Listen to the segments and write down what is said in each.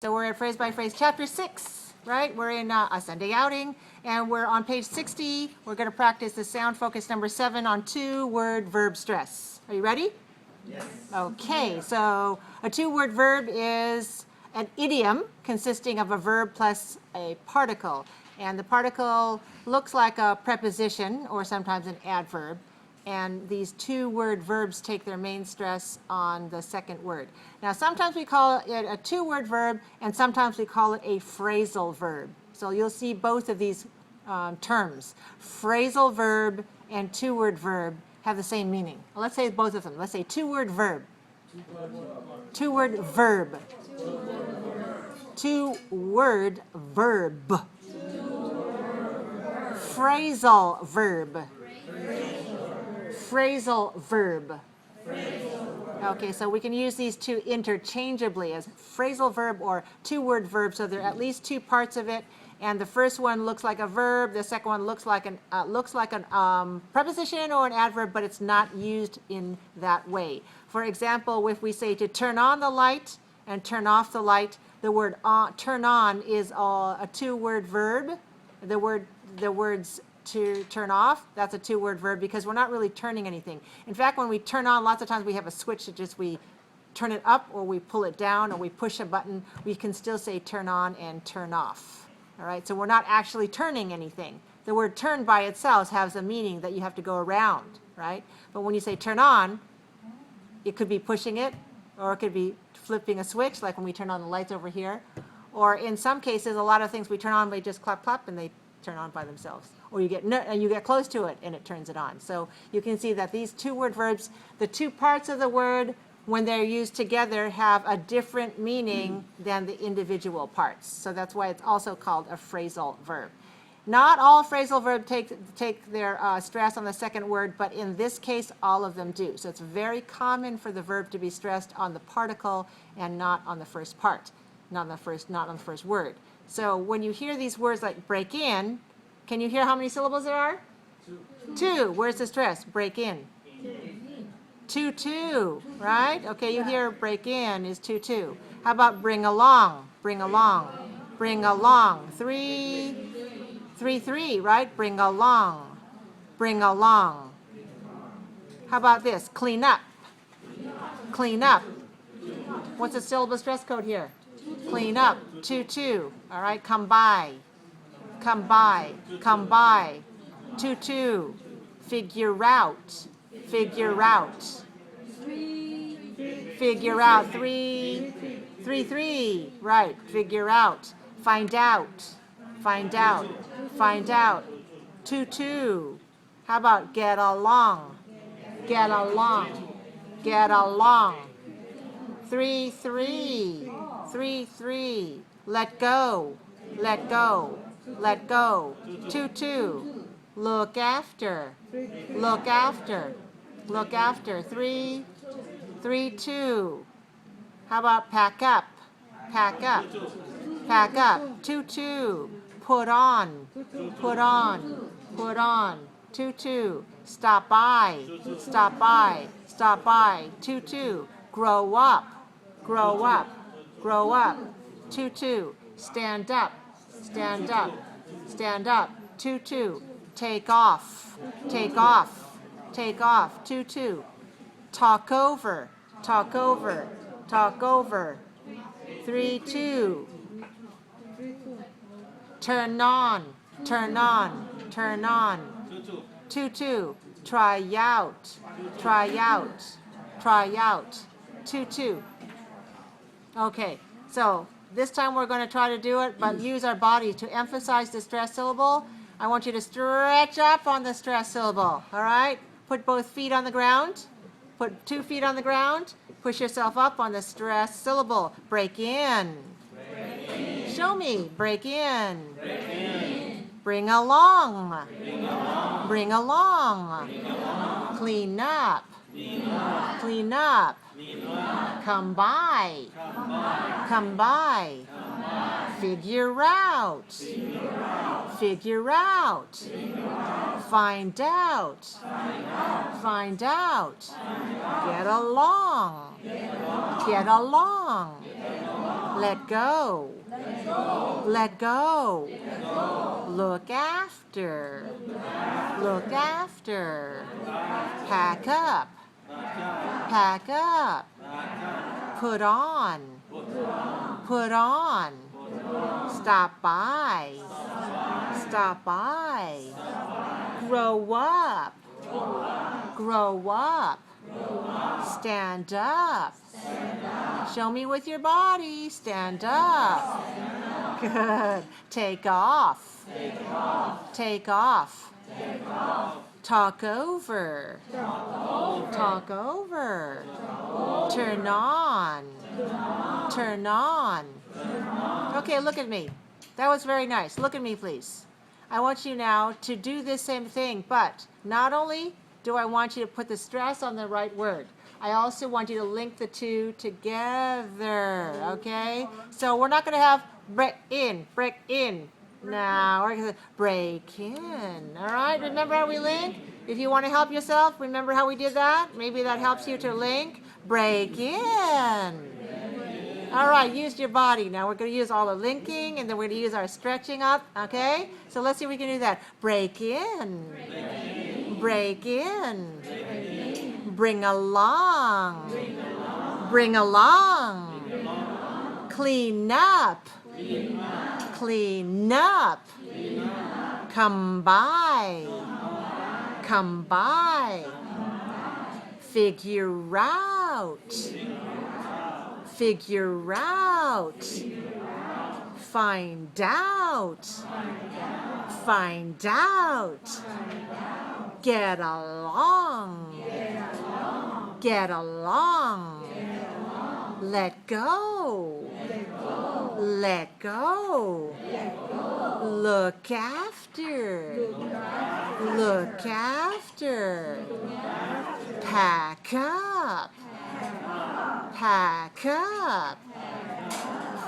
So we're at Phrase by Phrase Chapter 6, right? We're in a Sunday outing, and we're on page 60. We're going to practice the sound focus number 7 on two-word verb stress. Are you ready? Yes. Okay, so a two-word verb is an idiom consisting of a verb plus a particle. And the particle looks like a preposition or sometimes an adverb. And these two-word verbs take their main stress on the second word. Now, sometimes we call it a two-word verb, and sometimes we call it a phrasal verb. So you'll see both of these terms. Phrasal verb and two-word verb have the same meaning. Well, let's say both of them. Let's say two-word verb. Two-word verb. Two-word verb. Phrasal verb. Phrasal verb. Okay, so we can use these two interchangeably as phrasal verb or two-word verb, so there are at least two parts of it, and the first one looks like a verb, the second one looks like an preposition or an adverb, but it's not used in that way. For example, if we say to turn on the light and turn off the light, the word turn on is a two-word verb. The words to turn off, that's a two-word verb because we're not really turning anything. In fact, when we turn on, lots of times we have a switch that just we turn it up or we pull it down or we push a button. We can still say turn on and turn off. All right, so we're not actually turning anything. The word turn by itself has a meaning that you have to go around, right? But when you say turn on, it could be pushing it, or it could be flipping a switch, like when we turn on the lights over here. Or in some cases, a lot of things we turn on, they just clap, clap, and they turn on by themselves. Or you get close to it and it turns it on. So you can see that these two-word verbs, the two parts of the word, when they're used together, have a different meaning than the individual parts. So that's why it's also called a phrasal verb. Not all phrasal verbs take their stress on the second word, but in this case, all of them do. So it's very common for the verb to be stressed on the particle and not on the first part, not on the first word. So when you hear these words like break in, can you hear how many syllables there are? Two. Where's the stress? Break in. Two, right? Okay, you hear break in is two. How about bring along? Bring along. Bring along. Three, right? Bring along. Bring along. How about this? Clean up. Clean up. What's the syllable stress code here? Clean up. Two. All right, come by. Come by. Come by. Two. Figure out. Figure out. Figure out. Three. Right. Figure out. Find out. Find out. Find out. Two. How about get along? Get along. Get along. Three. Let go. Let go. Let go. Two. Look after. Look after. Look after. Three, two. How about pack up? Pack up. Pack up. Two. Put on. Put on. Put on. Two. Stop by. Stop by. Stop by. Two. Grow up. Grow up. Grow up. Two. Stand up. Stand up. Stand up. Two. Take off. Take off. Take off. Two. Talk over. Talk over. Talk over. 3-2. Turn on. Turn on. Turn on. Two. Try out. Try out. Try out. Two. Okay, so this time we're going to try to do it, but use our body to emphasize the stress syllable. I want you to stretch up on the stress syllable, all right? Put both feet on the ground. Put 2 feet on the ground. Push yourself up on the stress syllable. Break in. Break in. Show me. Break in. Break in. Bring along. Bring along. Bring along. Bring along. Clean up. Clean up. Clean up. Clean up. Come by. Come by. Come by. Come by. Figure out. Figure out. Figure out. Figure out. Find out. Find out. Find out. Find out. Get along. Get along. Get along. Get along. Let go. Let go. Look after. Look after. Pack up. Pack up. Put on. Put on. Stop by. Stop by. Grow up. Grow up. Stand up. Show me with your body. Stand up. Good. Take off. Take off. Talk over. Talk over. Turn on. Turn on. Okay, look at me. That was very nice. Look at me, please. I want you now to do this same thing, but not only do I want you to put the stress on the right word, I also want you to link the two together, okay? So we're not going to have break in. Now we're going to break in, all right? Remember how we link? If you want to help yourself, remember how we did that? Maybe that helps you to link. Break in. All right, use your body. Now we're going to use all the linking, and then we're going to use our stretching up, okay? So let's see if we can do that. Break in. Break in. Bring along. Bring along. Clean up. Clean up. Come by. Come by. Figure out. Figure out. Find out. Find out. Get along. Get along. Let go. Let go. Look after. Look after. Pack up. Pack up.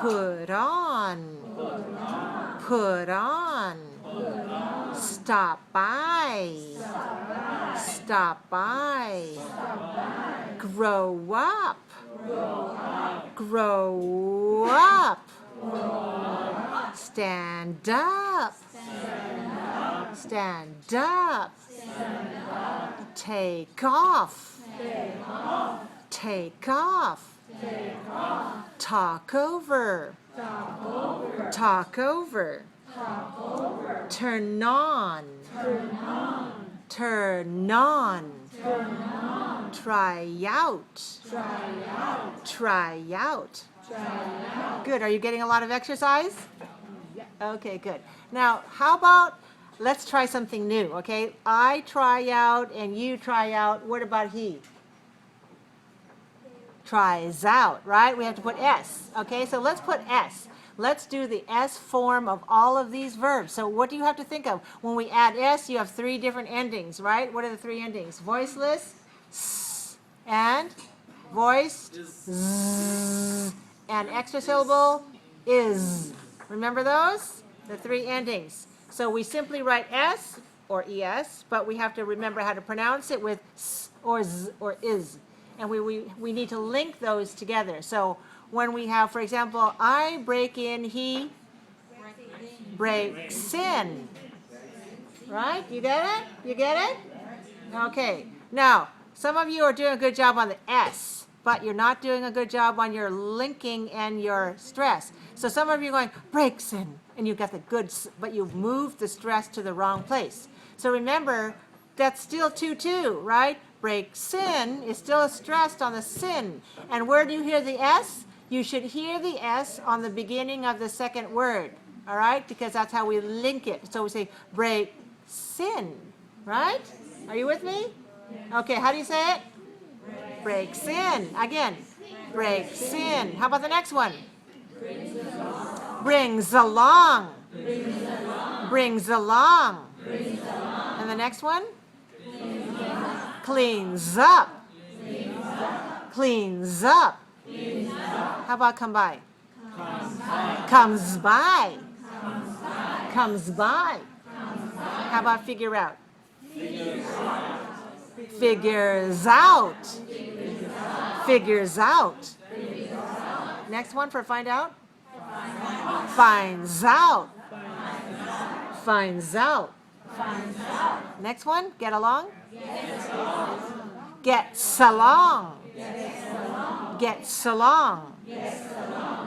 Put on. Put on. Stop by. Stop by. Grow up. Grow up. Stand up. Stand up. Take off. Take off. Talk over. Talk over. Turn on. Turn on. Try out. Try out. Good. Are you getting a lot of exercise? Okay, good. Now, how about let's try something new, okay? I try out and you try out. What about he? Tries out, right? We have to put S, okay? So let's put S. Let's do the S form of all of these verbs. So what do you have to think of? When we add S, you have three different endings, right? What are the three endings? Voiceless, S, and voiced, Z, and extra syllable, is. Remember those? The three endings. So we simply write S or ES, but we have to remember how to pronounce it with S or Z or is. And we need to link those together. So when we have, for example, I break in, he breaks in. Right? You get it? You get it? Okay. Now, some of you are doing a good job on the S, but you're not doing a good job on your linking and your stress. So some of you are going, breaks in, and you've got the good, but you've moved the stress to the wrong place. So remember, that's still 2-2, right? Breaks in is still stressed on the sin. And where do you hear the S? You should hear the S on the beginning of the second word, all right? Because that's how we link it. So we say break sin, right? Are you with me? Okay, how do you say it? Break sin. Again, break sin. How about the next one? Brings along. Brings along. And the next one? Cleans up. Cleans up. How about come by? Comes by. Comes by. How about figure out? Figures out. Figures out. Next one for find out? Finds out. Finds out. Next one, get along. Gets along. Gets along.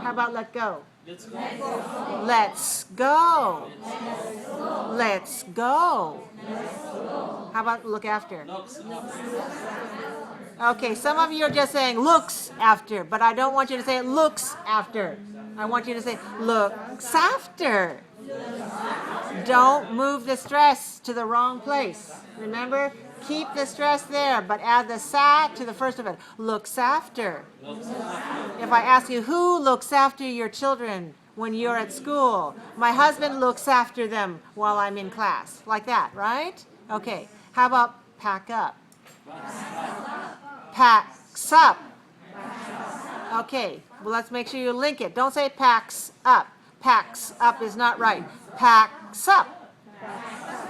How about let go? Let's go. Let's go. How about look after? Okay, some of you are just saying looks after, but I don't want you to say looks after. I want you to say looks after. Don't move the stress to the wrong place. Remember, keep the stress there, but add the sa to the first of it. Looks after. If I ask you, who looks after your children when you're at school? My husband looks after them while I'm in class. Like that, right? Okay. How about pack up? Packs up. Okay. Well, let's make sure you link it. Don't say packs up. Packs up is not right. Packs up.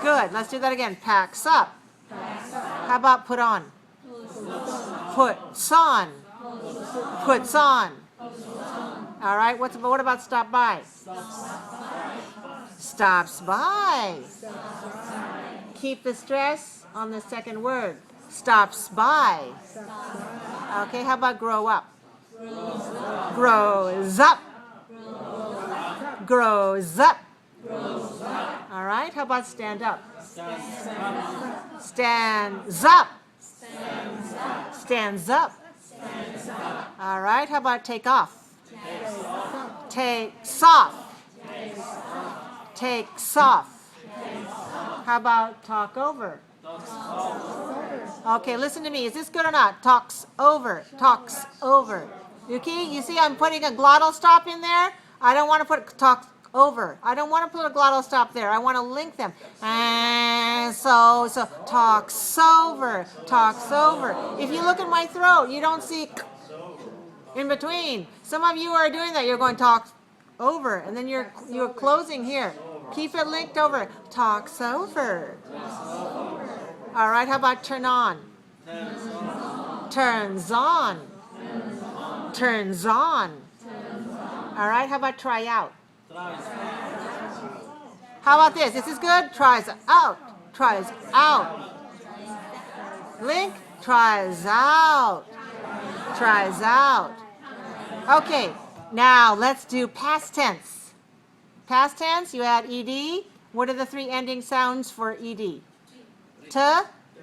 Good. Let's do that again. Packs up. How about put on? Puts on. Puts on. All right. What about stop by? Stops by. Keep the stress on the second word. Stops by. Okay. How about grow up? Grows up. Grows up. All right. How about stand up? Stands up. Stands up. All right. How about take off? Takes off. Takes off. How about talk over? Okay, listen to me. Is this good or not? Talks over. Talks over. Yuki, you see I'm putting a glottal stop in there? I don't want to put talk over. I don't want to put a glottal stop there. I want to link them. And so talks over. Talks over. If you look at my throat, you don't see in between. Some of you are doing that. You're going talk over, and then you're closing here. Keep it linked over. Talks over. All right, how about turn on? Turns on. Turns on. All right, how about try out? How about this? Is this good? Tries out. Tries out. Link. Tries out. Tries out. Okay, now let's do past tense. Past tense, you add ed. What are the three ending sounds for ed? T,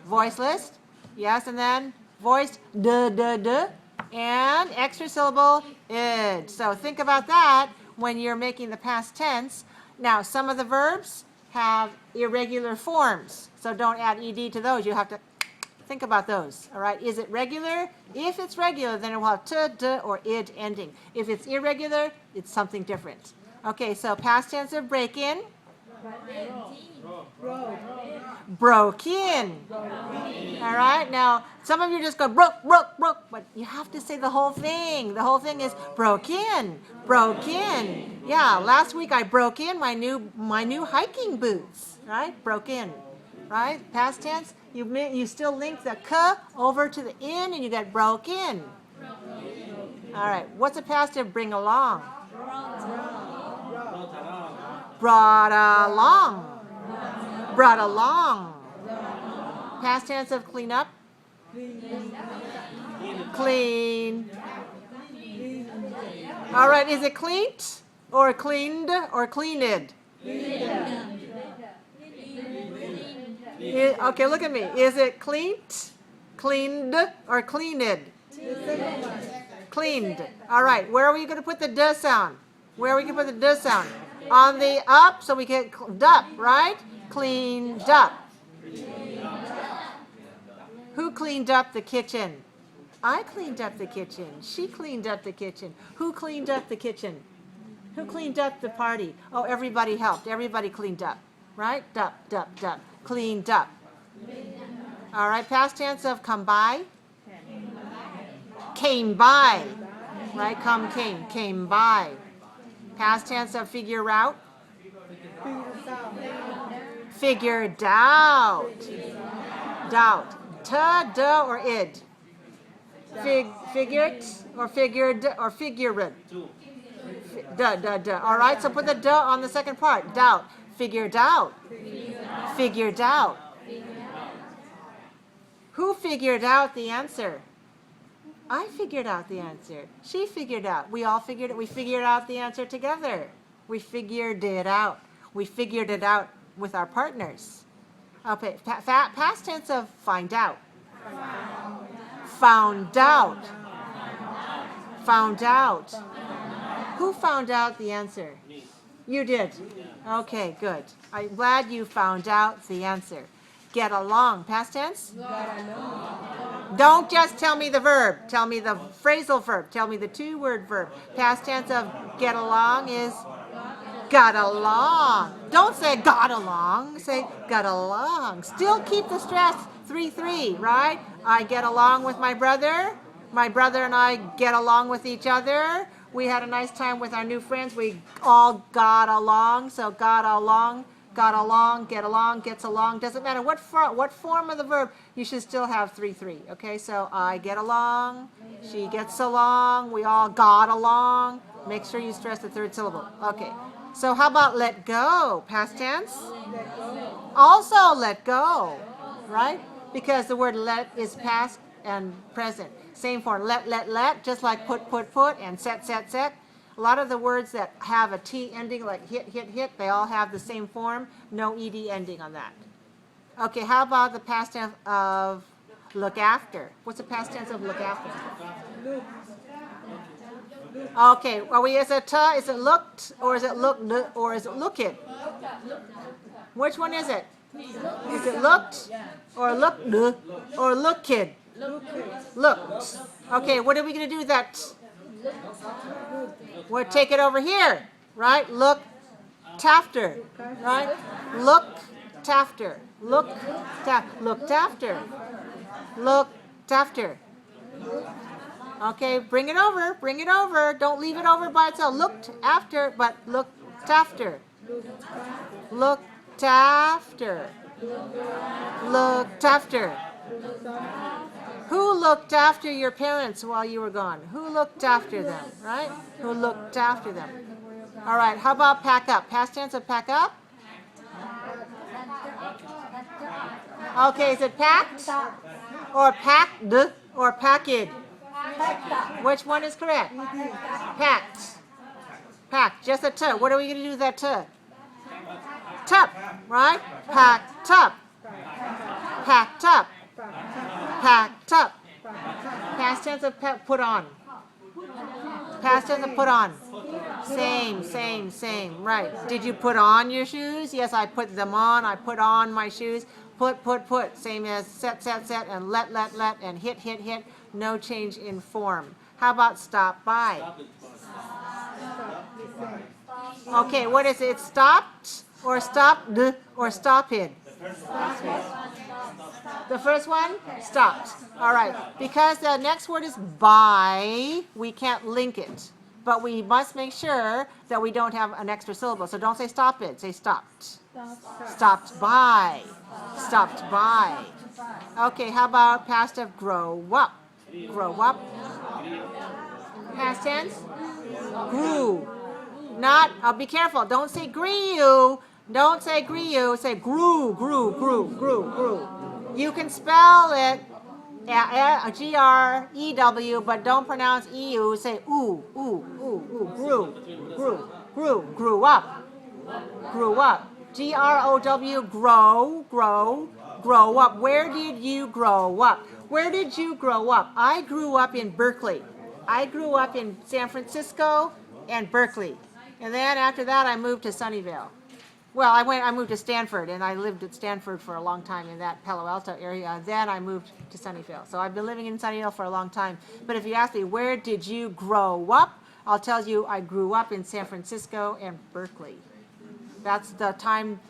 voiceless. Yes, and then voiced d, and extra syllable id. So think about that when you're making the past tense. Now, some of the verbs have irregular forms, so don't add ed to those. You have to think about those. All right, is it regular? If it's regular, then it will have t, d, or id ending. If it's irregular, it's something different. Okay, so past tense of break in. Broke in. All right, now some of you just go broke, but you have to say the whole thing. The whole thing is broke in, broke in. Yeah, last week I broke in my new hiking boots. Right, broke in. Right, past tense. You still link the k over to the in, and you get broke in. All right, what's the past of bring along? Brought along. Brought along. Past tense of clean up. Clean. All right, is it cleaned or cleaned or cleaned? Okay, look at me. Is it cleaned, cleaned, or cleaned? Cleaned. All right, where are we going to put the d sound? Where are we going to put the d sound? On the up, so we get up, right? Cleaned up. Who cleaned up the kitchen? I cleaned up the kitchen. She cleaned up the kitchen. Who cleaned up the kitchen? Who cleaned up the party? Oh, everybody helped. Everybody cleaned up, right? Dup. Cleaned up. All right, past tense of come by. Came by. Right? Come, came by. Past tense of figure out. Figured out. Doubt. T, d, or id. Figured or figured or figured. Duh, duh, duh. All right, so put the duh on the second part. Doubt. Figured out. Figured out. Who figured out the answer? I figured out the answer. She figured out. We all figured it. We figured out the answer together. We figured it out. We figured it out with our partners. Okay, past tense of find out. Found out. Found out. Who found out the answer? You did. Okay, good. I'm glad you found out the answer. Get along. Past tense? Don't just tell me the verb. Tell me the phrasal verb. Tell me the two-word verb. Past tense of get along is got along. Don't say got along. Say got along. Still keep the stress. 3-3, right? I get along with my brother. My brother and I get along with each other. We had a nice time with our new friends. We all got along. So got along, get along, gets along. Doesn't matter what form of the verb, you should still have 3-3. Okay, so I get along, she gets along, we all got along. Make sure you stress the third syllable. Okay, so how about let go? Past tense? Also let go, right? Because the word let is past and present. Same form, let, just like put, and set. A lot of the words that have a T ending, like hit, they all have the same form. No ED ending on that. Okay, how about the past tense of look after? What's the past tense of look after? Okay, is it looked, or is it looked, or is it looked? Which one is it? Is it looked, or looked, or looked? Looked. Okay, what are we going to do with that? We'll take it over here, right? Looked after, right? Looked after. Looked after. Looked after. Okay, bring it over. Don't leave it over by itself. Looked after, but looked after. Looked after. Looked after. Who looked after your parents while you were gone? Who looked after them, right? Who looked after them? All right, how about pack up? Past tense of pack up? Okay, is it packed? Or packed? Or packed? Which one is correct? Packed. Packed, just a t. What are we going to do with that t? Tup, right? Packed up. Packed up. Packed up. Past tense of put on. Past tense of put on. Same. Right. Did you put on your shoes? Yes, I put them on. I put on my shoes. Put. Same as set, and let, and hit. No change in form. How about stop by? Okay, what is it? Stopped, or stopped, or stop it? The first one? Stopped. All right. Because the next word is by, we can't link it. But we must make sure that we don't have an extra syllable. So don't say stop it. Say stopped. Stopped by. Stopped by. Okay, how about past of grow up? Grow up. Past tense? Grew. Not, be careful. Don't say grew. Don't say grew. Say grew. You can spell it G-R-E-W, but don't pronounce E-U. Say ooh, grew up. G-R-O-W, grow up. Where did you grow up? Where did you grow up? I grew up in Berkeley. I grew up in San Francisco and Berkeley. And then after that, I moved to Sunnyvale. Well, I moved to Stanford, and I lived at Stanford for a long time in that Palo Alto area. Then I moved to Sunnyvale. So I've been living in Sunnyvale for a long time. But if you ask me, where did you grow up? I'll tell you, I grew up in San Francisco and Berkeley. That's the time,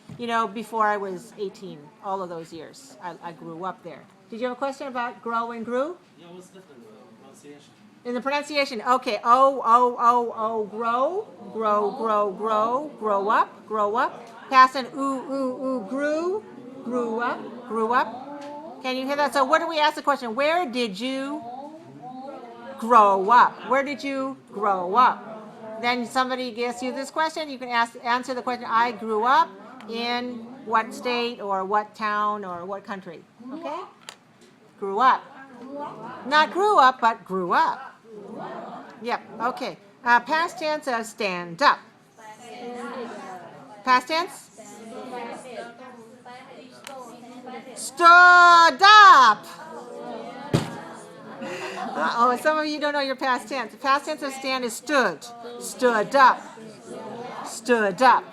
before I was 18, all of those years. I grew up there. Did you have a question about grow and grew? Yeah, what's different in the pronunciation? In the pronunciation, okay, grow up. Past an grew up. Can you hear that? So what do we ask the question? Where did you grow up? Where did you grow up? Then somebody asks you this question, you can answer the question, I grew up in what state or what town or what country. Okay? Grew up. Not grew up, but grew up. Yep, okay. Past tense of stand up. Past tense? Stood up. Oh, some of you don't know your past tense. The past tense of stand is stood. Stood up. Stood up.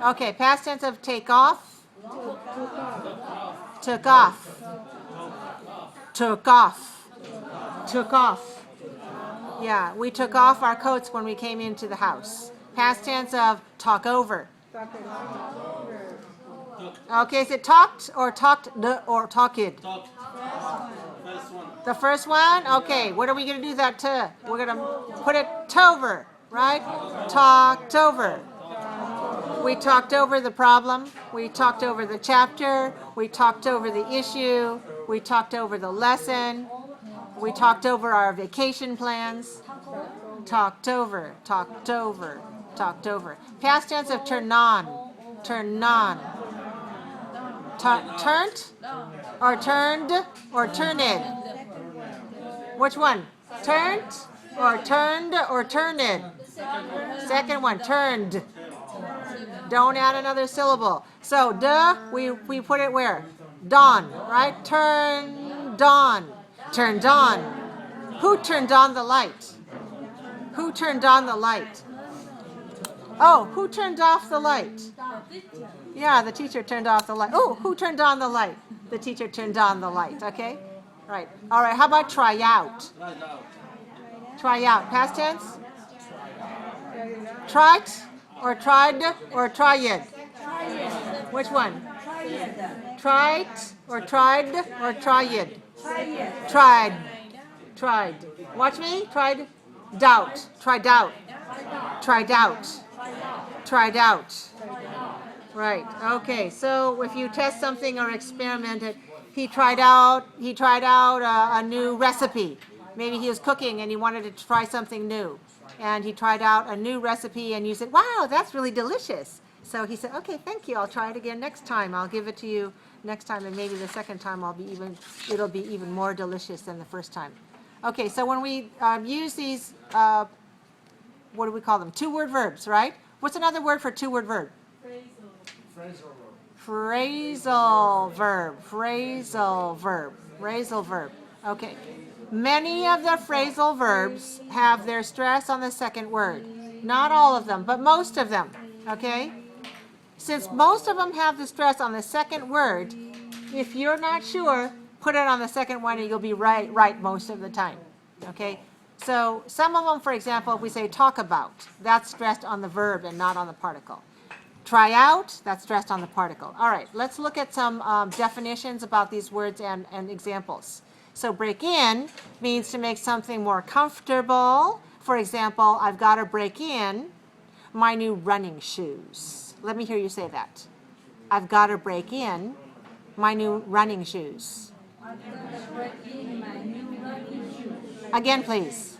Okay, past tense of take off. Took off. Took off. Took off. Yeah, we took off our coats when we came into the house. Past tense of talk over. Okay, is it talked or talked or talked? Talk. First one. The first one? Okay, what are we going to do that to? We're going to put it tover, right? Talked over. We talked over the problem. We talked over the chapter. We talked over the issue. We talked over the lesson. We talked over our vacation plans. Talked over, talked over, talked over. Past tense of turn on. Turn on. Turned or turned or turned? Which one? Turned or turned or turned? Second one, turned. Don't add another syllable. So, we put it where? Dawn, right? Turned on. Turned on. Who turned on the light? Who turned on the light? Oh, who turned off the light? Yeah, the teacher turned off the light. Oh, who turned on the light? The teacher turned on the light, okay? Right. All right, how about try out? Right out. Try out. Past tense? Tried or tried or tried? Which one? Tried or tried or tried? Tried. Tried. Watch me. Tried. Doubt. Tried out. Tried out. Tried out. Right. Okay. So if you test something or experiment it, he tried out a new recipe. Maybe he was cooking and he wanted to try something new. And he tried out a new recipe and you said, wow, that's really delicious. So he said, okay, thank you. I'll try it again next time. I'll give it to you next time, and maybe the second time it'll be even more delicious than the first time. Okay, so when we use these, what do we call them? Two-word verbs, right? What's another word for two-word verb? Phrasal verb. Phrasal verb. Phrasal verb. Okay. Many of the phrasal verbs have their stress on the second word. Not all of them, but most of them. Okay? Since most of them have the stress on the second word, if you're not sure, put it on the second one and you'll be right most of the time. Okay? So some of them, for example, if we say talk about, that's stressed on the verb and not on the particle. Try out, that's stressed on the particle. All right, let's look at some definitions about these words and examples. So break in means to make something more comfortable. For example, I've got to break in my new running shoes. Let me hear you say that. I've got to break in my new running shoes. Again, please.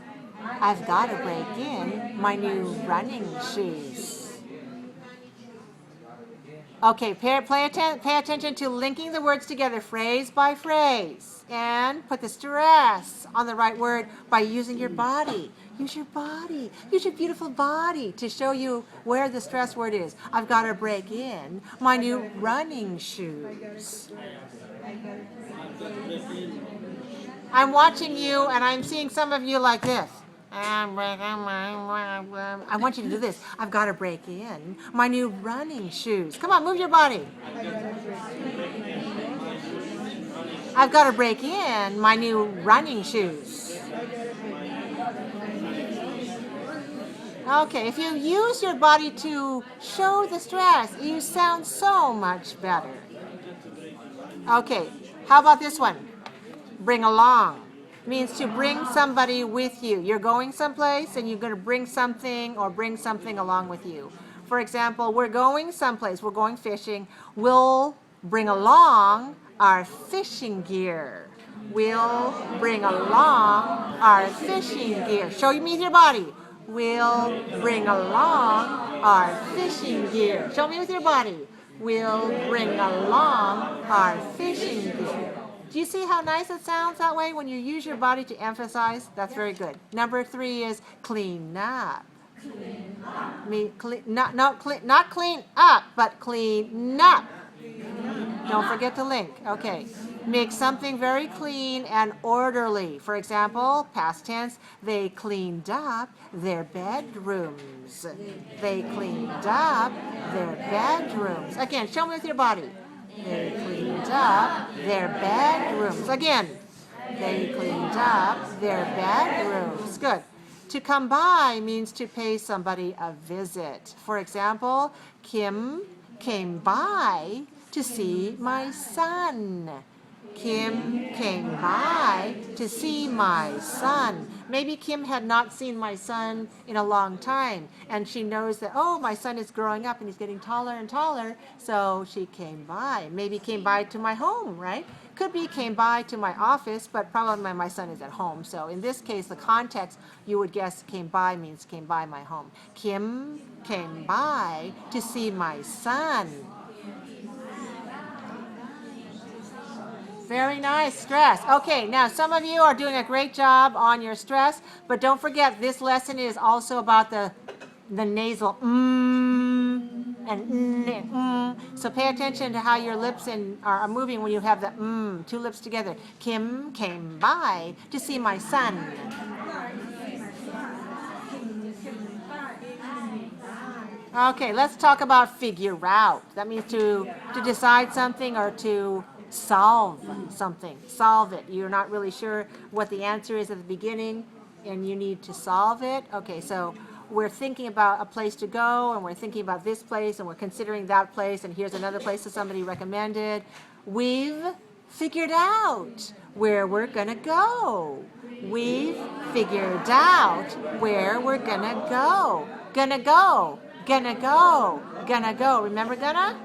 I've got to break in my new running shoes. Okay, pay attention to linking the words together phrase by phrase. And put the stress on the right word by using your body. Use your body. Use your beautiful body to show you where the stress word is. I've got to break in my new running shoes. I'm watching you and I'm seeing some of you like this. I want you to do this. I've got to break in my new running shoes. Come on, move your body. I've got to break in my new running shoes. Okay, if you use your body to show the stress, you sound so much better. Okay, how about this one? Bring along. Means to bring somebody with you. You're going someplace and you're going to bring something or bring something along with you. For example, we're going someplace, we're going fishing. We'll bring along our fishing gear. We'll bring along our fishing gear. Show me with your body. We'll bring along our fishing gear. Show me with your body. We'll bring along our fishing gear. Do you see how nice it sounds that way when you use your body to emphasize? That's very good. Number 3 is clean up. Not clean up, but clean up. Don't forget to link. Okay. Make something very clean and orderly. For example, past tense, they cleaned up their bedrooms. They cleaned up their bedrooms. Again, show me with your body. They cleaned up their bedrooms. Again, they cleaned up their bedrooms. Good. To come by means to pay somebody a visit. For example, Kim came by to see my son. Kim came by to see my son. Maybe Kim had not seen my son in a long time, and she knows that, oh, my son is growing up and he's getting taller and taller, so she came by. Maybe came by to my home, right? Could be came by to my office, but probably my son is at home. So in this case, the context, you would guess came by means came by my home. Kim came by to see my son. Very nice. Stress. Okay, now some of you are doing a great job on your stress, but don't forget this lesson is also about the nasal and So pay attention to how your lips are moving when you have the two lips together. Kim came by to see my son. Okay, let's talk about figure out. That means to decide something or to solve something. Solve it. You're not really sure what the answer is at the beginning and you need to solve it. Okay, so we're thinking about a place to go and we're thinking about this place and we're considering that place and here's another place that somebody recommended. We've figured out where we're gonna go. We've figured out where we're gonna go. Gonna go. Gonna go. Gonna go. Remember gonna?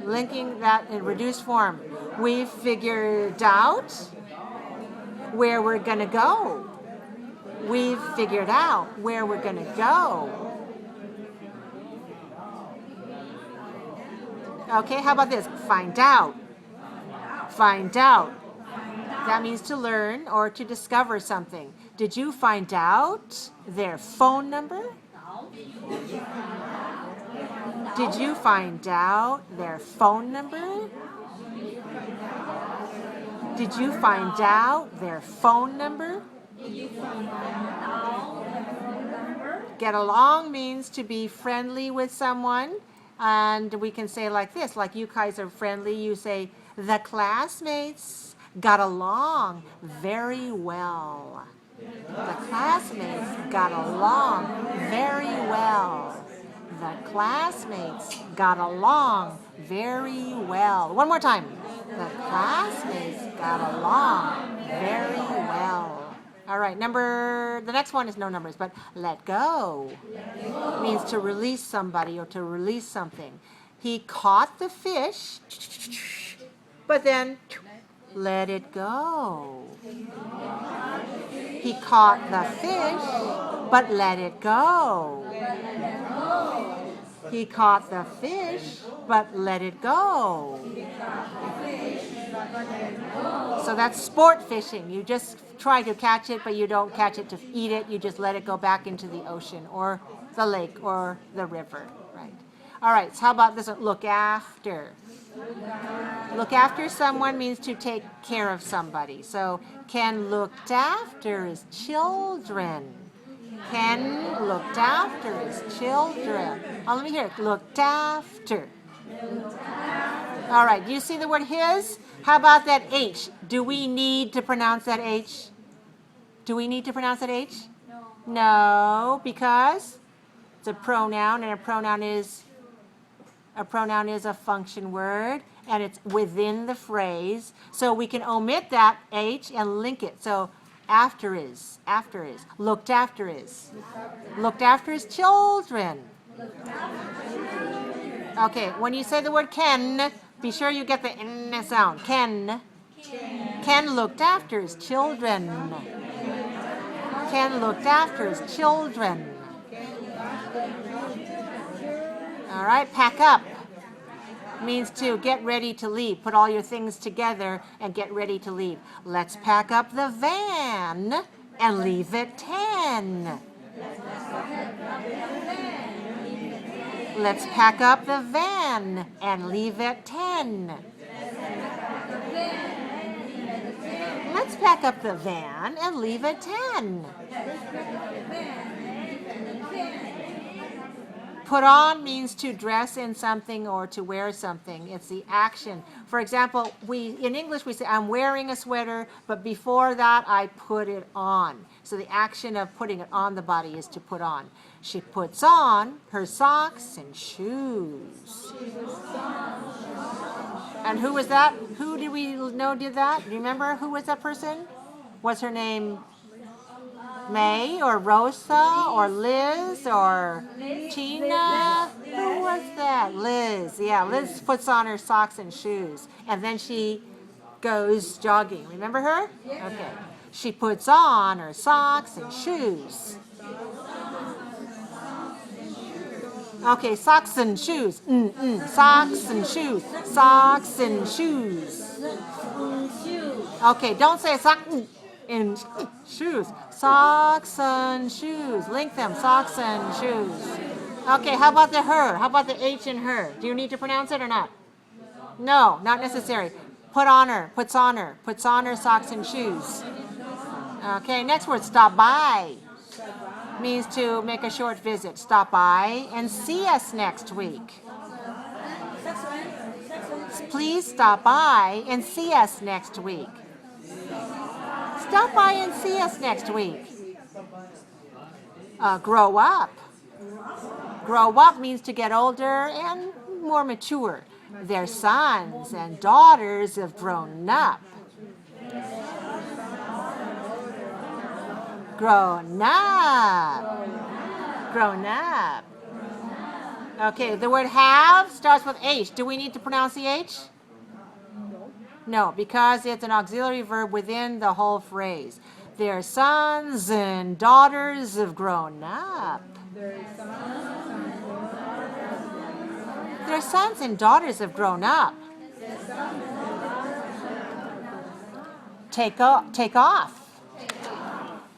Linking that in reduced form. We've figured out where we're going to go. We've figured out where we're going to go. Okay, how about this? Find out. Find out. That means to learn or to discover something. Did you find out their phone number? Did you find out their phone number? Did you find out their phone number? Get along means to be friendly with someone. And we can say like this, like you guys are friendly. You say, the classmates got along very well. The classmates got along very well. The classmates got along very well. One more time. The classmates got along very well. All right, the next one is no numbers, but let go. Means to release somebody or to release something. He caught the fish, but then let it go. He caught the fish, but let it go. He caught the fish, but let it go. So that's sport fishing. You just try to catch it, but you don't catch it to eat it. You just let it go back into the ocean or the lake or the river, right? All right, so how about this one? Look after. Look after someone means to take care of somebody. So Ken looked after his children. Ken looked after his children. Oh, let me hear it. Looked after. All right, do you see the word his? How about that H? Do we need to pronounce that H? Do we need to pronounce that H? No. No, because it's a pronoun, and a pronoun is a function word, and it's within the phrase. So we can omit that H and link it. So after is, looked after is, looked after his children. Okay, when you say the word Ken, be sure you get the N sound. Ken. Ken looked after his children. Ken looked after his children. All right, pack up means to get ready to leave. Put all your things together and get ready to leave. Let's pack up the van and leave at 10. Let's pack up the van and leave at 10. Let's pack up the van and leave at 10. Put on means to dress in something or to wear something. It's the action. For example, in English we say, I'm wearing a sweater, but before that I put it on. So the action of putting it on the body is to put on. She puts on her socks and shoes. And who was that? Who did we know did that? Do you remember who was that person? Was her name May or Rosa or Liz or Tina? Who was that? Liz. Yeah, Liz puts on her socks and shoes. And then she goes jogging. Remember her? Okay. She puts on her socks and shoes. Okay, socks and shoes. Socks and shoes. Socks and shoes. Okay, don't say socks and shoes. Socks and shoes. Link them. Socks and shoes. Okay, how about the her? How about the H in her? Do you need to pronounce it or not? No, not necessary. Put on her. Puts on her. Puts on her socks and shoes. Okay, next word, stop by. Means to make a short visit. Stop by and see us next week. Please stop by and see us next week. Stop by and see us next week. Grow up. Grow up means to get older and more mature. Their sons and daughters have grown up. Grown up. Grown up. Okay, the word have starts with H. Do we need to pronounce the H? No, because it's an auxiliary verb within the whole phrase. Their sons and daughters have grown up. Their sons and daughters have grown up. Take off.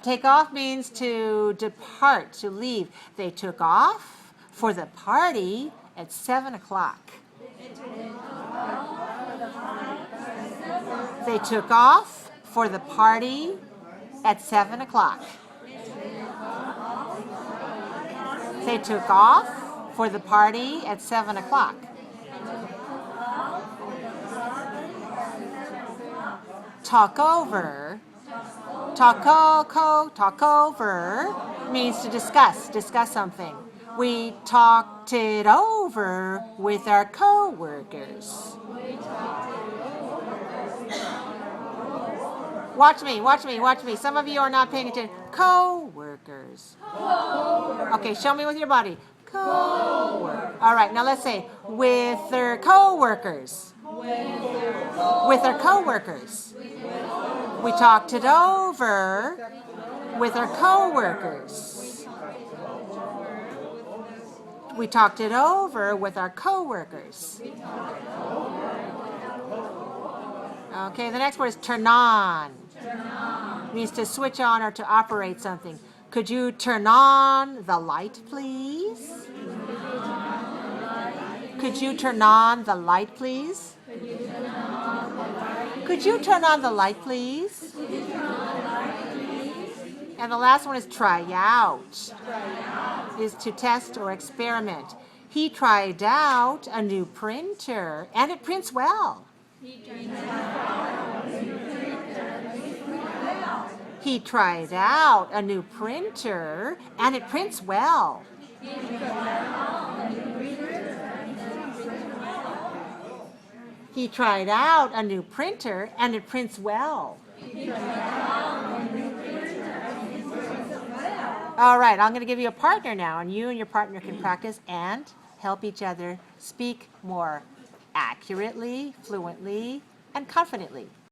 Take off means to depart, to leave. They took off for the party at 7 o'clock. They took off for the party at 7 o'clock. They took off for the party at 7 o'clock. Talk over. Talk over means to discuss something. We talked it over with our co-workers. Watch me. Some of you are not paying attention. Co-workers. Okay, show me with your body. Co-workers. All right, now let's say with their co-workers. With their co-workers. We talked it over with our co-workers. We talked it over with our co-workers. Okay, the next word is turn on. Means to switch on or to operate something. Could you turn on the light, please? Could you turn on the light, please? Could you turn on the light, please? And the last one is try out. Is to test or experiment. He tried out a new printer, and it prints well. He tried out a new printer, and it prints well. He tried out a new printer, and it prints well. All right, I'm going to give you a partner now, and you and your partner can practice and help each other speak more accurately, fluently, and confidently.